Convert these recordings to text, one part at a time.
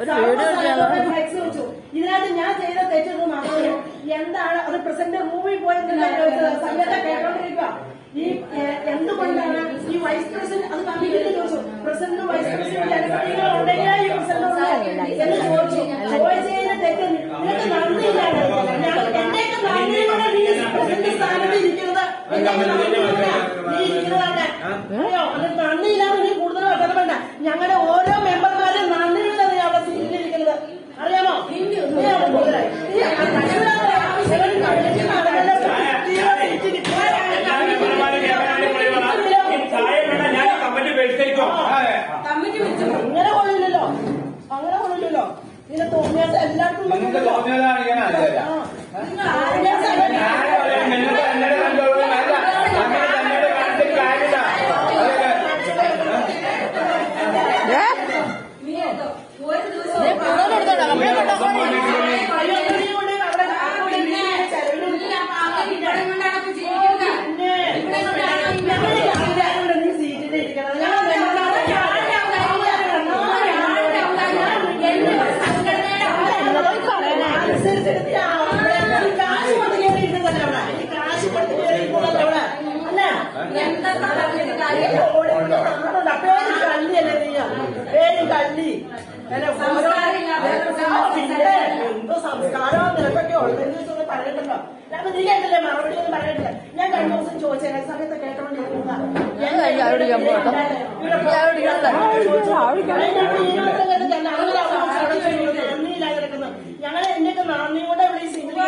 Flex വെച്ചു. ഇതിനകത്ത് ഞാൻ ചെയ്ത തെറ്റെന്ന് മാത്രമേ എന്താണ് അത് പ്രസിഡന്റ് റൂമിൽ പോയെന്നുള്ള സമയത്ത് കേട്ടോണ്ടിരിക്കുക. ഈ എന്തുകൊണ്ടാണ് ഈ വൈസ് പ്രസിഡന്റ് അത് കമ്മിറ്റിയിൽ ചോദിച്ചു. പ്രസിഡന്റ് വൈസ് പ്രസിഡന്റ് ഉണ്ടെങ്കിലേ ഈ പ്രസിഡന്റ് എന്ന് ചോദിച്ചു. ചോദിച്ചതിന് തെറ്റ് നിനക്ക് നന്ദിയിലാണ്. എന്റെയൊക്കെ നന്ദിയോടെ നീ പ്രസിഡന്റ് സ്ഥാനത്ത് ഇരിക്കുന്നത് നീ ഇരിക്കുന്നതാണ്. അയ്യോ അത് നന്ദിയില്ലാതെ നീ കൂടുതൽ വേണ്ട. ഞങ്ങളുടെ ഓരോ മെമ്പർമാരും നന്ദിയുള്ളതാണ് അവിടെ സീറ്റിലിരിക്കുന്നത്. അറിയാമോ? അങ്ങനെ കൊള്ളില്ലല്ലോ, അങ്ങനെ കൊള്ളില്ലല്ലോ. ഇതിനെ തോന്നിയാൽ എല്ലാവർക്കും കള്ളി എന്തോ സംസ്കാരം നിനക്കൊക്കെ ഉള്ളതെന്ന് പറഞ്ഞിട്ടുണ്ടോ? ഞാൻ നീ കേട്ടില്ലേ? മറുപടി ഒന്നും പറഞ്ഞിട്ടില്ല. ഞാൻ കഴിഞ്ഞ ദിവസം ചോദിച്ചേ സമയത്ത് കേട്ടോണ്ടിരുന്ന നന്ദിയില്ലാതെ കിടക്കുന്നു. ഞങ്ങൾ എന്റെയൊക്കെ നന്ദി കൊണ്ട് ഇവിടെ ഈ സിനിമ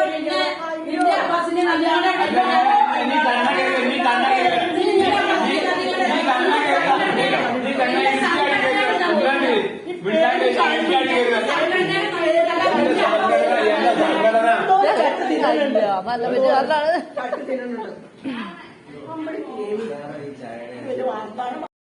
കട്ട് തിന്നുന്നുണ്ട്.